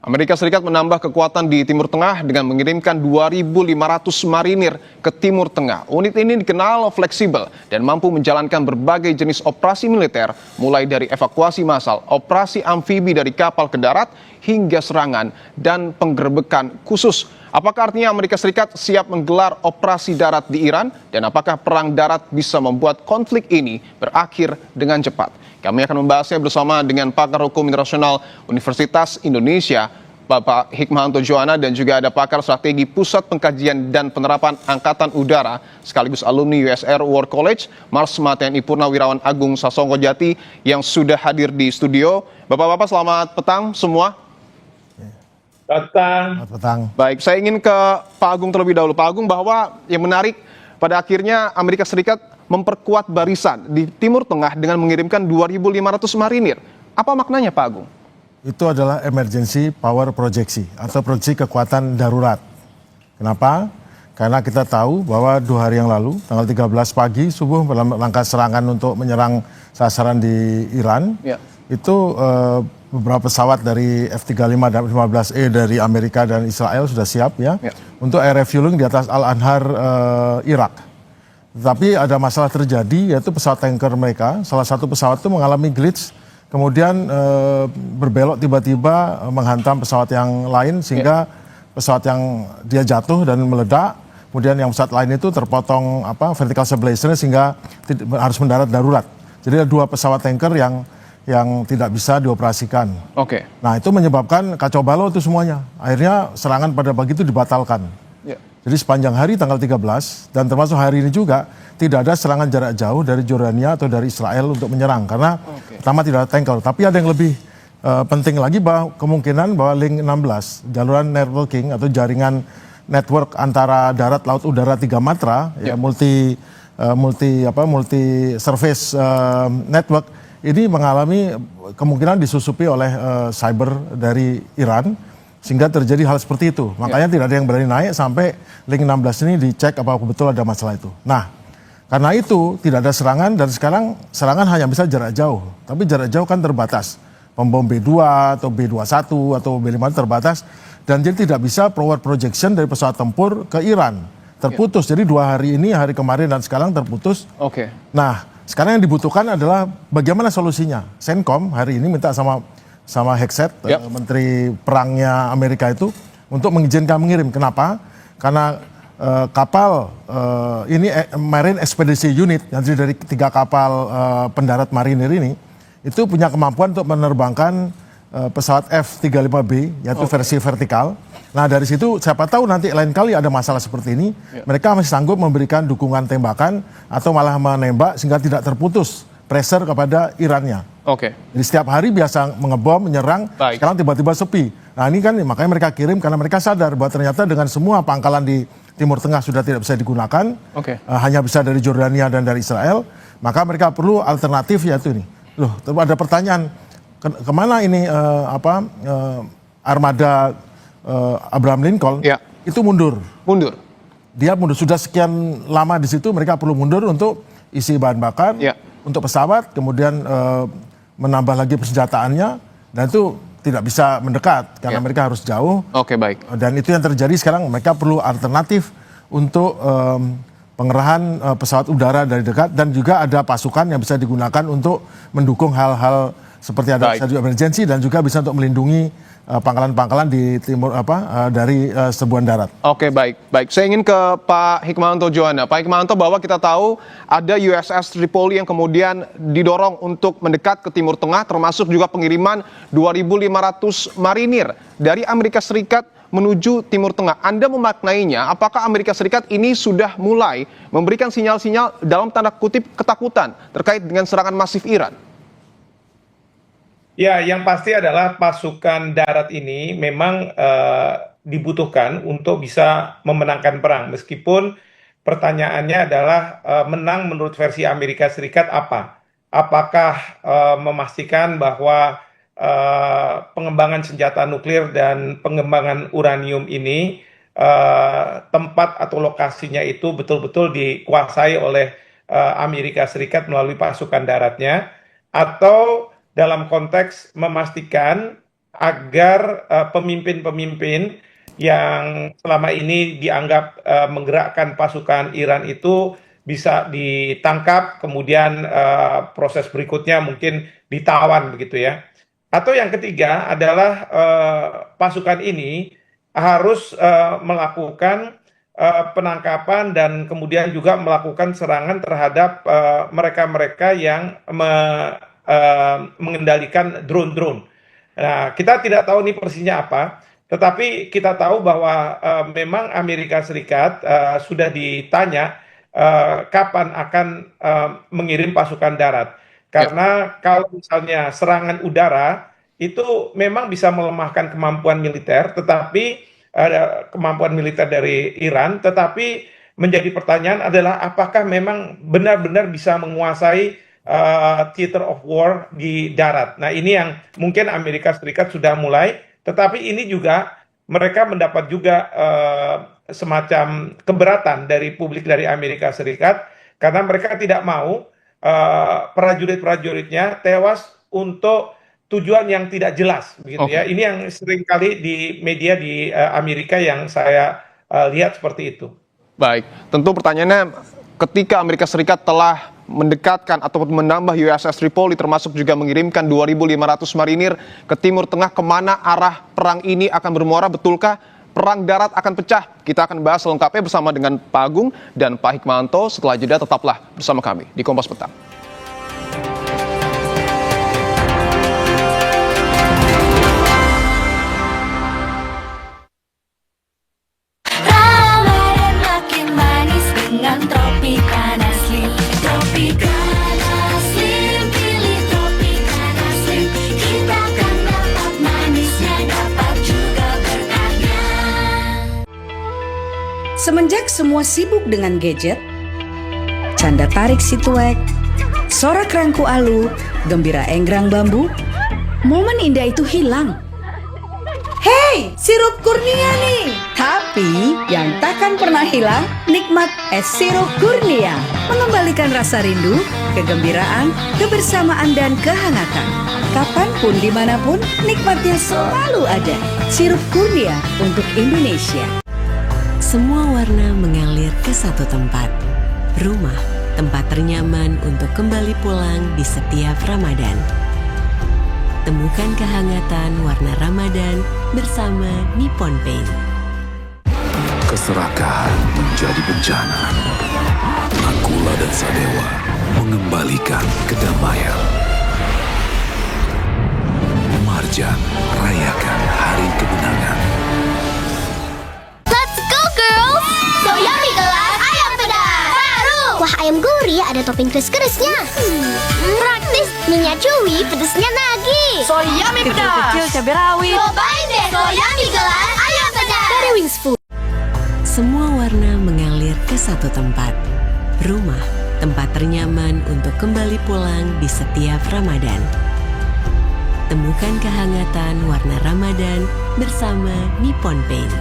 Amerika Serikat menambah kekuatan di Timur Tengah dengan mengirimkan 2.500 marinir ke Timur Tengah. Unit ini dikenal fleksibel dan mampu menjalankan berbagai jenis operasi militer, mulai dari evakuasi massal, operasi amfibi dari kapal ke darat, hingga serangan dan penggerbekan khusus. Apakah artinya Amerika Serikat siap menggelar operasi darat di Iran? Dan apakah perang darat bisa membuat konflik ini berakhir dengan cepat? Kami akan membahasnya bersama dengan pakar hukum internasional Universitas Indonesia, Bapak Hikmahanto Juwana, dan juga ada pakar strategi Pusat Pengkajian dan Penerapan Angkatan Udara sekaligus alumni USR War College, Marsma TNI Purnawirawan Agung Sasongko Jati yang sudah hadir di studio. Bapak-bapak, selamat petang semua. Selamat petang. Baik, saya ingin ke Pak Agung terlebih dahulu. Pak Agung, bahwa yang menarik pada akhirnya Amerika Serikat memperkuat barisan di Timur Tengah dengan mengirimkan 2.500 marinir. Apa maknanya, Pak Agung? Itu adalah emergency power projeksi atau proyeksi kekuatan darurat. Kenapa? Karena kita tahu bahwa 2 hari yang lalu, tanggal 13 pagi subuh, dalam langkah serangan untuk menyerang sasaran di Iran, itu beberapa pesawat dari F-35 dan F-15E dari Amerika dan Israel sudah siap untuk air refueling di atas Al-Anhar, Irak. Tetapi ada masalah terjadi, yaitu pesawat tanker mereka, salah satu pesawat itu mengalami glitch, kemudian berbelok tiba-tiba menghantam pesawat yang lain, sehingga pesawat yang dia jatuh dan meledak, kemudian yang pesawat lain itu terpotong vertical stabilizer sehingga harus mendarat darurat. Jadi ada 2 pesawat tanker yang tidak bisa dioperasikan. Nah, itu menyebabkan kacau balau itu semuanya. Akhirnya serangan pada pagi itu dibatalkan. Jadi sepanjang hari tanggal 13 dan termasuk hari ini juga tidak ada serangan jarak jauh dari Jordania atau dari Israel untuk menyerang. Karena pertama tidak ada tanker. Tapi ada yang lebih penting lagi, bahwa kemungkinan bahwa link 16, jaluran networking atau jaringan network antara darat, laut, udara 3 matra, multi surface network, ini mengalami kemungkinan disusupi oleh cyber dari Iran, sehingga terjadi hal seperti itu. Makanya tidak ada yang berani naik sampai link 16 ini dicek apa betul ada masalah itu. Nah, karena itu tidak ada serangan, dan sekarang serangan hanya bisa jarak jauh. Tapi jarak jauh kan terbatas. Pembom B2 atau B21 atau B5 terbatas, dan jadi tidak bisa forward projection dari pesawat tempur ke Iran. Terputus. Jadi 2 hari ini, hari kemarin dan sekarang terputus. Nah, sekarang yang dibutuhkan adalah bagaimana solusinya. Centcom hari ini minta sama Hegseth, Menteri Perangnya Amerika itu, untuk mengizinkan mengirim. Kenapa? Karena kapal ini Marine Expedition Unit, yang terdiri dari 3 kapal pendarat marinir ini, itu punya kemampuan untuk menerbangkan pesawat F-35B, yaitu versi vertikal. Nah, dari situ siapa tahu nanti lain kali ada masalah seperti ini, mereka masih sanggup memberikan dukungan tembakan atau malah menembak sehingga tidak terputus pressure kepada Irannya. Jadi setiap hari biasa mengebom, menyerang, sekarang tiba-tiba sepi. Nah, ini kan makanya mereka kirim, karena mereka sadar bahwa ternyata dengan semua pangkalan di Timur Tengah sudah tidak bisa digunakan, hanya bisa dari Jordania dan dari Israel, maka mereka perlu alternatif, yaitu ini. Loh, ada pertanyaan, kemana ini armada Abraham Lincoln itu mundur. Dia mundur, sudah sekian lama di situ, mereka perlu mundur untuk isi bahan bakar, untuk pesawat, kemudian menambah lagi persenjataannya, dan itu tidak bisa mendekat karena mereka harus jauh. Dan itu yang terjadi sekarang, mereka perlu alternatif untuk pengerahan pesawat udara dari dekat, dan juga ada pasukan yang bisa digunakan untuk mendukung hal-hal seperti ada emergency, dan juga bisa untuk melindungi pangkalan-pangkalan di timur dari serbuan darat. Baik. Saya ingin ke Pak Hikmahanto Juwana. Pak Hikmahanto, bahwa kita tahu ada USS Tripoli yang kemudian didorong untuk mendekat ke Timur Tengah, termasuk juga pengiriman 2.500 marinir dari Amerika Serikat menuju Timur Tengah. Anda memaknainya, apakah Amerika Serikat ini sudah mulai memberikan sinyal-sinyal dalam tanda kutip ketakutan terkait dengan serangan masif Iran? Ya, yang pasti adalah pasukan darat ini memang dibutuhkan untuk bisa memenangkan perang. Meskipun pertanyaannya adalah menang menurut versi Amerika Serikat apa? Apakah memastikan bahwa pengembangan senjata nuklir dan pengembangan uranium ini tempat atau lokasinya itu betul-betul dikuasai oleh Amerika Serikat melalui pasukan daratnya, atau dalam konteks memastikan agar pemimpin-pemimpin yang selama ini dianggap menggerakkan pasukan Iran itu bisa ditangkap, kemudian proses berikutnya mungkin ditawan begitu ya. Atau yang ketiga adalah pasukan ini harus melakukan penangkapan dan kemudian juga melakukan serangan terhadap mereka-mereka yang mengendalikan drone-drone. Nah, kita tidak tahu ini persisnya apa, tetapi kita tahu bahwa memang Amerika Serikat sudah ditanya kapan akan mengirim pasukan darat. Karena kalau misalnya serangan udara itu memang bisa melemahkan kemampuan militer, tetapi kemampuan militer dari Iran, tetapi menjadi pertanyaan adalah apakah memang benar-benar bisa menguasai theater of war di darat. Nah, ini yang mungkin Amerika Serikat sudah mulai, tetapi ini juga mereka mendapat juga semacam keberatan dari publik dari Amerika Serikat karena mereka tidak mau prajurit-prajuritnya tewas untuk tujuan yang tidak jelas, begitu ya. Ini yang sering kali di media di Amerika yang saya lihat seperti itu. Baik, tentu pertanyaannya ketika Amerika Serikat telah mendekatkan ataupun menambah USS Tripoli termasuk juga mengirimkan 2.500 marinir ke Timur Tengah, kemana arah perang ini akan bermuara? Betulkah perang darat akan pecah? Kita akan bahas lengkapnya bersama dengan Pak Agung dan Pak Hikmanto. Setelah jeda tetaplah bersama kami di Kompas Petang. Semenjak semua sibuk dengan gadget, canda tarik si tuek, sorak rangku alu, gembira enggrang bambu, momen indah itu hilang. Hei, sirup kurnia nih! Tapi yang takkan pernah hilang, nikmat es sirup kurnia. Mengembalikan rasa rindu, kegembiraan, kebersamaan dan kehangatan. Kapanpun, dimanapun, nikmatnya selalu ada. Sirup kurnia untuk Indonesia. Semua warna mengalir ke satu tempat. Rumah, tempat ternyaman untuk kembali pulang di setiap Ramadan. Temukan kehangatan warna Ramadan bersama Nippon Paint. Keserakahan menjadi bencana. Nakula dan Sadewa mengembalikan kedamaian. Marjan rayakan hari kemenangan. Wah, ayam gurih ada topping keris-kerisnya. Praktis, minyak cuwi, pedesnya nagih. Soyami pedas. Kecil cabai rawit. Cobain deh, Soyami gelas ayam pedas. Dari Wings Food. Semua warna mengalir ke satu tempat. Rumah, tempat ternyaman untuk kembali pulang di setiap Ramadan. Temukan kehangatan warna Ramadan bersama Nippon Paint.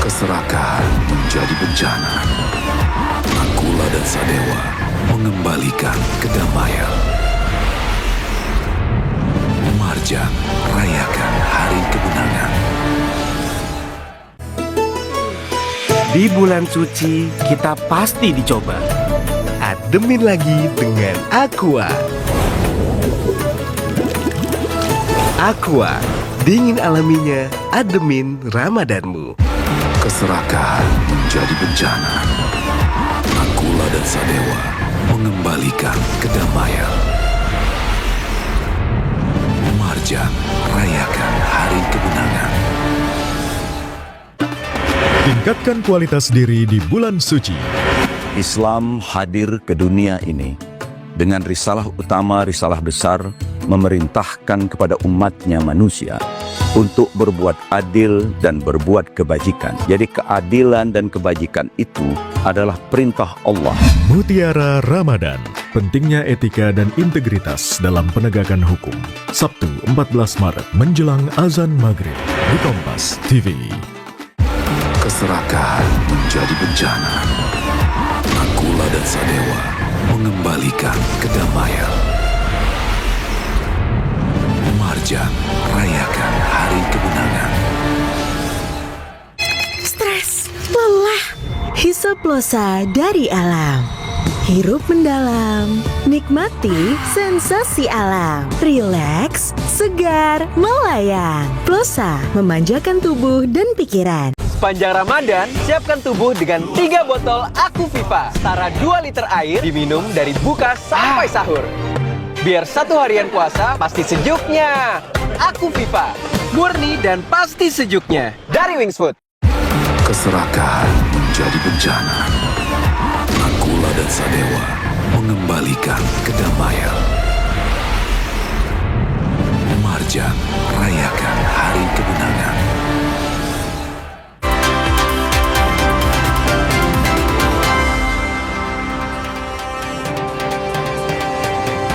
Keserakahan menjadi bencana. Nakula dan Sadewa mengembalikan kedamaian. Marjan rayakan hari kemenangan. Di bulan suci, kita pasti dicoba. Ademin lagi dengan Aqua. Aqua, dingin alaminya, ademin Ramadanmu. Keserakahan menjadi bencana. Nakula dan Sadewa mengembalikan kedamaian. Marjan rayakan hari kemenangan. Tingkatkan kualitas diri di bulan suci. Islam hadir ke dunia ini dengan risalah utama, risalah besar, memerintahkan kepada umatnya manusia untuk berbuat adil dan berbuat kebajikan. Jadi keadilan dan kebajikan itu adalah perintah Allah. Mutiara Ramadan, pentingnya etika dan integritas dalam penegakan hukum. Sabtu 14 Maret menjelang azan maghrib di Kompas TV. Keserakahan menjadi bencana. Nakula dan Sadewa mengembalikan kedamaian. Marjan, rayakan hari kemenangan. Stres, lelah, hisaplosa dari alam. Hirup mendalam, nikmati sensasi alam. Rileks, segar, melayang. Plosa memanjakan tubuh dan pikiran. Sepanjang Ramadan, siapkan tubuh dengan 3 botol Aquaviva. Setara 2 liter air diminum dari buka sampai sahur. Biar satu harian puasa pasti sejuknya. Aquaviva, murni dan pasti sejuknya. Dari Wings Food. Keserakahan menjadi bencana. Akula dan Sadewa mengembalikan kedamaian. Marjan, rayakan hari kemenangan.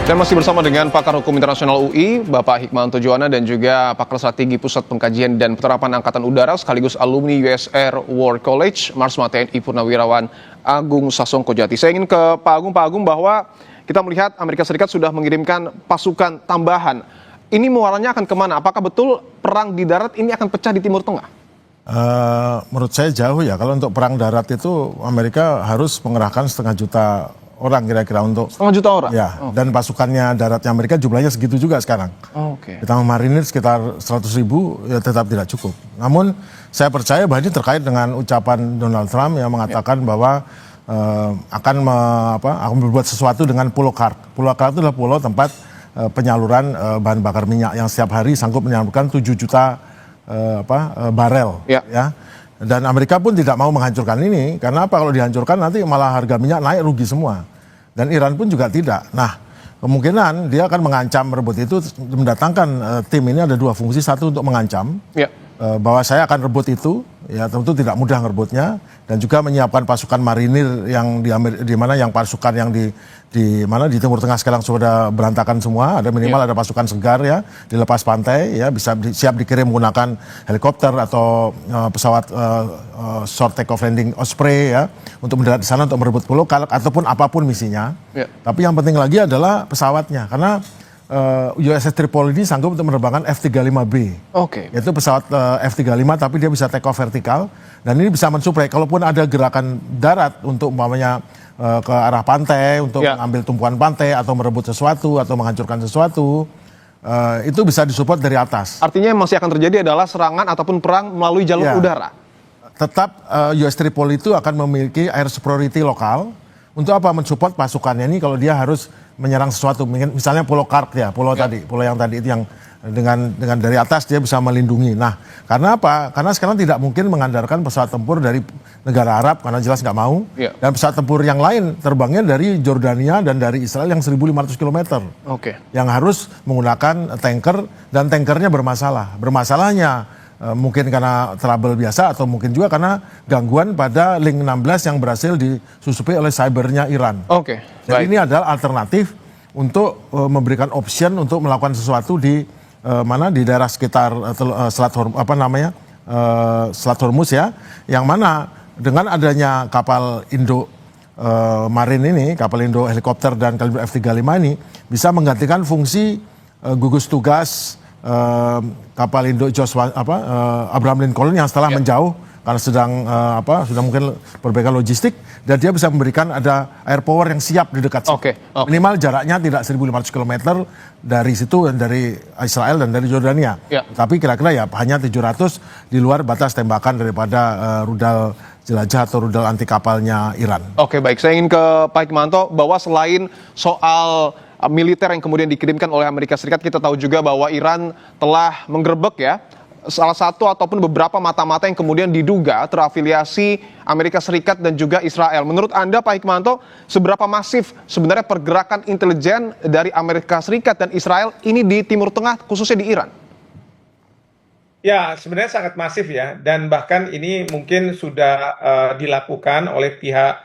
Dan masih bersama dengan pakar hukum internasional UI, Bapak Hikmahanto Juwana, dan juga pakar strategi Pusat Pengkajian dan Penerapan Angkatan Udara sekaligus alumni US Air War College, Marsma TNI Purnawirawan Agung Sasongko Jati. Saya ingin ke Pak Agung bahwa kita melihat Amerika Serikat sudah mengirimkan pasukan tambahan. Ini muaranya akan kemana? Apakah betul perang di darat ini akan pecah di Timur Tengah? Menurut saya jauh ya. Kalau untuk perang darat itu Amerika harus mengerahkan 500 juta orang kira-kira untuk 500 juta orang? Ya, dan pasukannya daratnya Amerika jumlahnya segitu juga sekarang. Oke. Ditambah marinir sekitar 100.000 ya tetap tidak cukup. Namun saya percaya bahwa ini terkait dengan ucapan Donald Trump yang mengatakan bahwa akan berbuat sesuatu dengan pulau Kark. Pulau Kark itu adalah pulau tempat penyaluran bahan bakar minyak yang setiap hari sanggup menyalurkan 7 juta barel. Ya. Dan Amerika pun tidak mau menghancurkan ini, karena apa? Kalau dihancurkan nanti malah harga minyak naik, rugi semua. Dan Iran pun juga tidak. Nah, kemungkinan dia akan mengancam rebut itu, mendatangkan tim ini ada 2 fungsi. Satu untuk mengancam, bahwa saya akan rebut itu, ya tentu tidak mudah ngerebutnya, dan juga menyiapkan pasukan marinir yang di mana yang pasukan yang di Timur Tengah sekarang sudah berantakan semua, ada minimal ada pasukan segar ya di lepas pantai ya, bisa siap dikirim menggunakan helikopter atau pesawat short take off landing Osprey ya untuk mendarat di sana untuk merebut pulau Kark ataupun apapun misinya. Tapi yang penting lagi adalah pesawatnya, karena USS Tripoli ini sanggup untuk menerbangkan F-35B. Yaitu pesawat F-35 tapi dia bisa take off vertikal dan ini bisa mensuplai kalaupun ada gerakan darat untuk umpamanya ke arah pantai untuk mengambil tumpuan pantai atau merebut sesuatu atau menghancurkan sesuatu, itu bisa disupport dari atas. Artinya yang masih akan terjadi adalah serangan ataupun perang melalui jalur udara. Tetap US Tripoli itu akan memiliki air superiority lokal. Untuk apa? Mensupport pasukannya ini kalau dia harus menyerang sesuatu, misalnya pulau Kark ya, pulau yang tadi itu yang dengan dari atas dia bisa melindungi. Nah, karena apa? Karena sekarang tidak mungkin mengandalkan pesawat tempur dari negara Arab karena jelas nggak mau. Dan pesawat tempur yang lain terbangnya dari Jordania dan dari Israel yang 1.500 km. Yang harus menggunakan tanker dan tankernya bermasalah. Bermasalahnya mungkin karena trouble biasa atau mungkin juga karena gangguan pada link 16 yang berhasil disusupi oleh cybernya Iran. Jadi ini adalah alternatif untuk memberikan option untuk melakukan sesuatu di di daerah sekitar Selat Hormuz ya, yang mana dengan adanya kapal Indo Marine ini, kapal Indo helikopter dan kaliber F-35 ini bisa menggantikan fungsi gugus tugas kapal Indo Abraham Lincoln yang setelah menjauh karena sudah mungkin perbaikan logistik, dan dia bisa memberikan ada air power yang siap di dekat situ. Minimal jaraknya tidak 1.500 km dari situ, dari Israel dan dari Jordania. Tapi kira-kira ya hanya 700 di luar batas tembakan daripada rudal jelajah atau rudal anti kapalnya Iran. Baik. Saya ingin ke Pak Hikmahanto bahwa selain soal militer yang kemudian dikirimkan oleh Amerika Serikat, kita tahu juga bahwa Iran telah menggerebek ya salah satu ataupun beberapa mata-mata yang kemudian diduga terafiliasi Amerika Serikat dan juga Israel. Menurut Anda Pak Hikmahanto, seberapa masif sebenarnya pergerakan intelijen dari Amerika Serikat dan Israel ini di Timur Tengah, khususnya di Iran? Ya, sebenarnya sangat masif ya, dan bahkan ini mungkin sudah dilakukan oleh pihak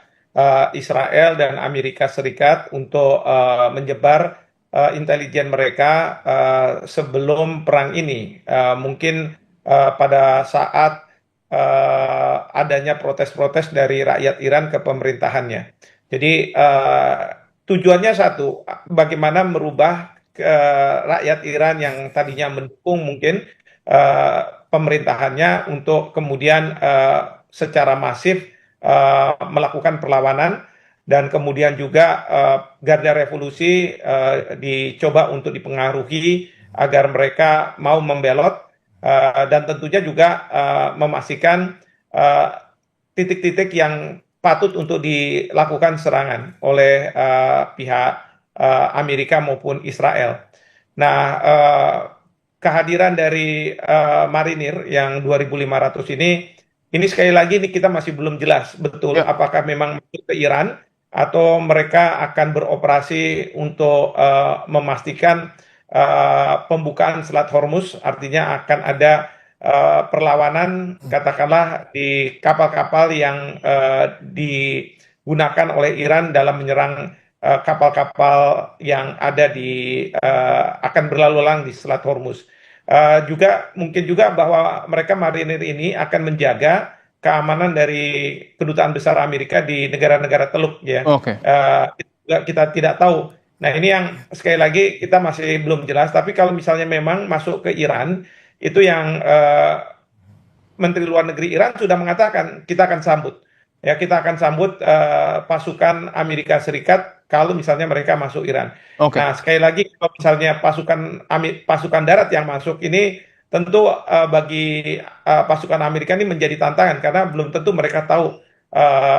Israel dan Amerika Serikat untuk menyebar intelijen mereka sebelum perang ini. Mungkin pada saat adanya protes-protes dari rakyat Iran ke pemerintahannya. Jadi tujuannya satu, bagaimana merubah rakyat Iran yang tadinya mendukung mungkin pemerintahannya untuk kemudian secara masif melakukan perlawanan, dan kemudian juga Garda Revolusi dicoba untuk dipengaruhi agar mereka mau membelot, dan tentunya juga memastikan titik-titik yang patut untuk dilakukan serangan oleh pihak Amerika maupun Israel. Nah, kehadiran dari marinir yang 2.500 ini sekali lagi kita masih belum jelas betul apakah memang masuk ke Iran atau mereka akan beroperasi untuk memastikan pembukaan Selat Hormuz, artinya akan ada perlawanan katakanlah di kapal-kapal yang digunakan oleh Iran dalam menyerang kapal-kapal yang ada akan berlalu lalang di Selat Hormuz. Juga mungkin juga bahwa mereka marinir ini akan menjaga keamanan dari kedutaan besar Amerika di negara-negara Teluk, ya. Kita tidak tahu. Nah, ini yang sekali lagi kita masih belum jelas. Tapi kalau misalnya memang masuk ke Iran, itu yang Menteri Luar Negeri Iran sudah mengatakan kita akan sambut. Ya, kita akan sambut pasukan Amerika Serikat kalau misalnya mereka masuk Iran. Nah, sekali lagi kalau misalnya pasukan darat yang masuk ini tentu bagi pasukan Amerika ini menjadi tantangan karena belum tentu mereka tahu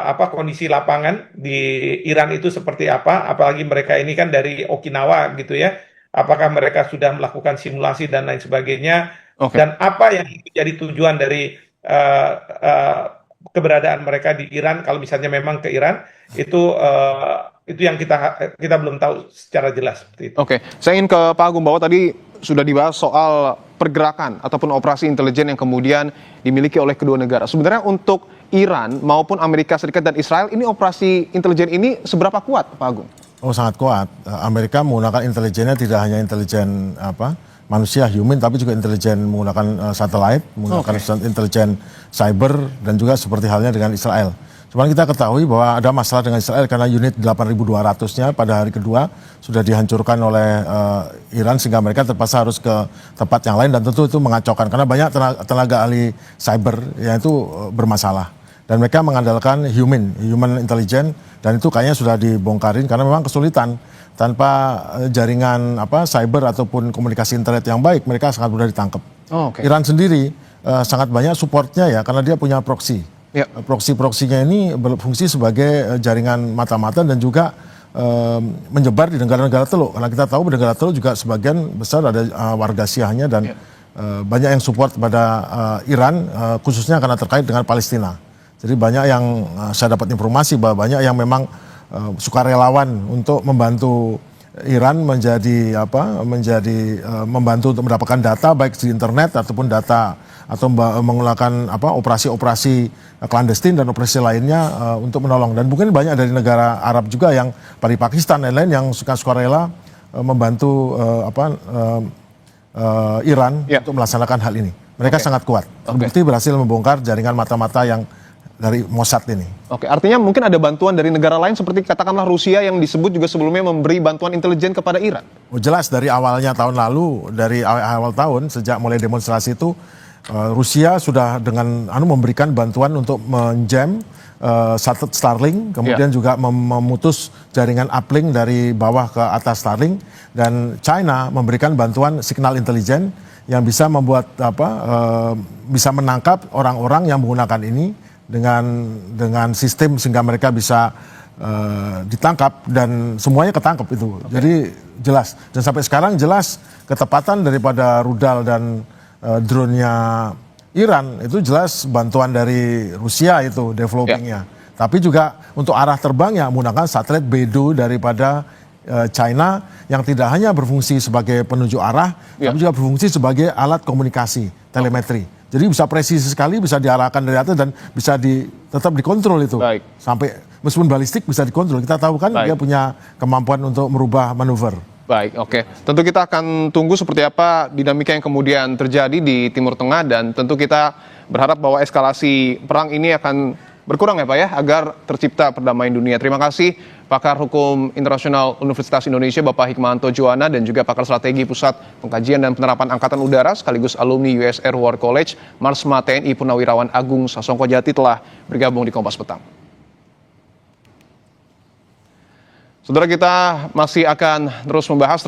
apa kondisi lapangan di Iran itu seperti apa, apalagi mereka ini kan dari Okinawa gitu ya. Apakah mereka sudah melakukan simulasi dan lain sebagainya, dan apa yang jadi tujuan dari keberadaan mereka di Iran kalau misalnya memang ke Iran, itu yang kita belum tahu secara jelas seperti itu. Saya ingin ke Pak Agung bahwa tadi sudah dibahas soal pergerakan ataupun operasi intelijen yang kemudian dimiliki oleh kedua negara. Sebenarnya untuk Iran maupun Amerika Serikat dan Israel, ini operasi intelijen ini seberapa kuat, Pak Agung? Oh, sangat kuat. Amerika menggunakan intelijennya tidak hanya intelijen manusia, human, tapi juga intelijen menggunakan satelit, menggunakan intelijen cyber, dan juga seperti halnya dengan Israel. Cuman kita ketahui bahwa ada masalah dengan Israel karena unit 8.200-nya pada hari kedua sudah dihancurkan oleh Iran, sehingga mereka terpaksa harus ke tempat yang lain, dan tentu itu mengacaukan karena banyak tenaga ahli cyber yang itu bermasalah. Dan mereka mengandalkan human intelligence, dan itu kayaknya sudah dibongkarin karena memang kesulitan. Tanpa jaringan cyber ataupun komunikasi internet yang baik, mereka sangat mudah ditangkap. Iran sendiri sangat banyak supportnya ya, karena dia punya proxy. Proxy-proxynya ini berfungsi sebagai jaringan mata-mata dan juga menyebar di negara-negara Teluk. Karena kita tahu negara Teluk juga sebagian besar ada warga Syiahnya, dan banyak yang support pada Iran, khususnya karena terkait dengan Palestina. Jadi banyak yang saya dapat informasi bahwa banyak yang memang sukarelawan untuk membantu Iran membantu untuk mendapatkan data baik di internet ataupun data atau menggunakan operasi-operasi klandestin dan operasi lainnya untuk menolong. Dan mungkin banyak dari negara Arab juga yang dari Pakistan dan lain yang sukarela membantu Iran untuk melaksanakan hal ini. Mereka sangat kuat. Terbukti berhasil membongkar jaringan mata-mata yang dari Mossad ini. Artinya mungkin ada bantuan dari negara lain seperti katakanlah Rusia yang disebut juga sebelumnya memberi bantuan intelijen kepada Iran. Jelas dari awalnya tahun lalu, dari awal tahun sejak mulai demonstrasi itu, Rusia sudah dengan memberikan bantuan untuk menjam satelit Starlink, kemudian juga memutus jaringan uplink dari bawah ke atas Starlink, dan China memberikan bantuan signal intelijen yang bisa membuat bisa menangkap orang-orang yang menggunakan ini dengan sistem sehingga mereka bisa ditangkap, dan semuanya ketangkep itu. Jadi jelas, dan sampai sekarang jelas ketepatan daripada rudal dan drone-nya Iran itu jelas bantuan dari Rusia itu developingnya. Tapi juga untuk arah terbangnya menggunakan satelit Beidou daripada China yang tidak hanya berfungsi sebagai penunjuk arah, tapi juga berfungsi sebagai alat komunikasi, telemetri. Jadi bisa presisi sekali, bisa diarahkan dari atas dan bisa tetap dikontrol itu. Sampai meskipun balistik bisa dikontrol. Kita tahu kan dia punya kemampuan untuk merubah manuver. Tentu kita akan tunggu seperti apa dinamika yang kemudian terjadi di Timur Tengah, dan tentu kita berharap bahwa eskalasi perang ini akan berkurang ya Pak ya, agar tercipta perdamaian dunia. Terima kasih pakar hukum internasional Universitas Indonesia Bapak Hikmahanto Juwana dan juga pakar strategi Pusat Pengkajian dan Penerapan Angkatan Udara sekaligus alumni US Air War College Marsma TNI Purnawirawan Agung Sasongkojati telah bergabung di Kompas Petang. Saudara, kita masih akan terus membahas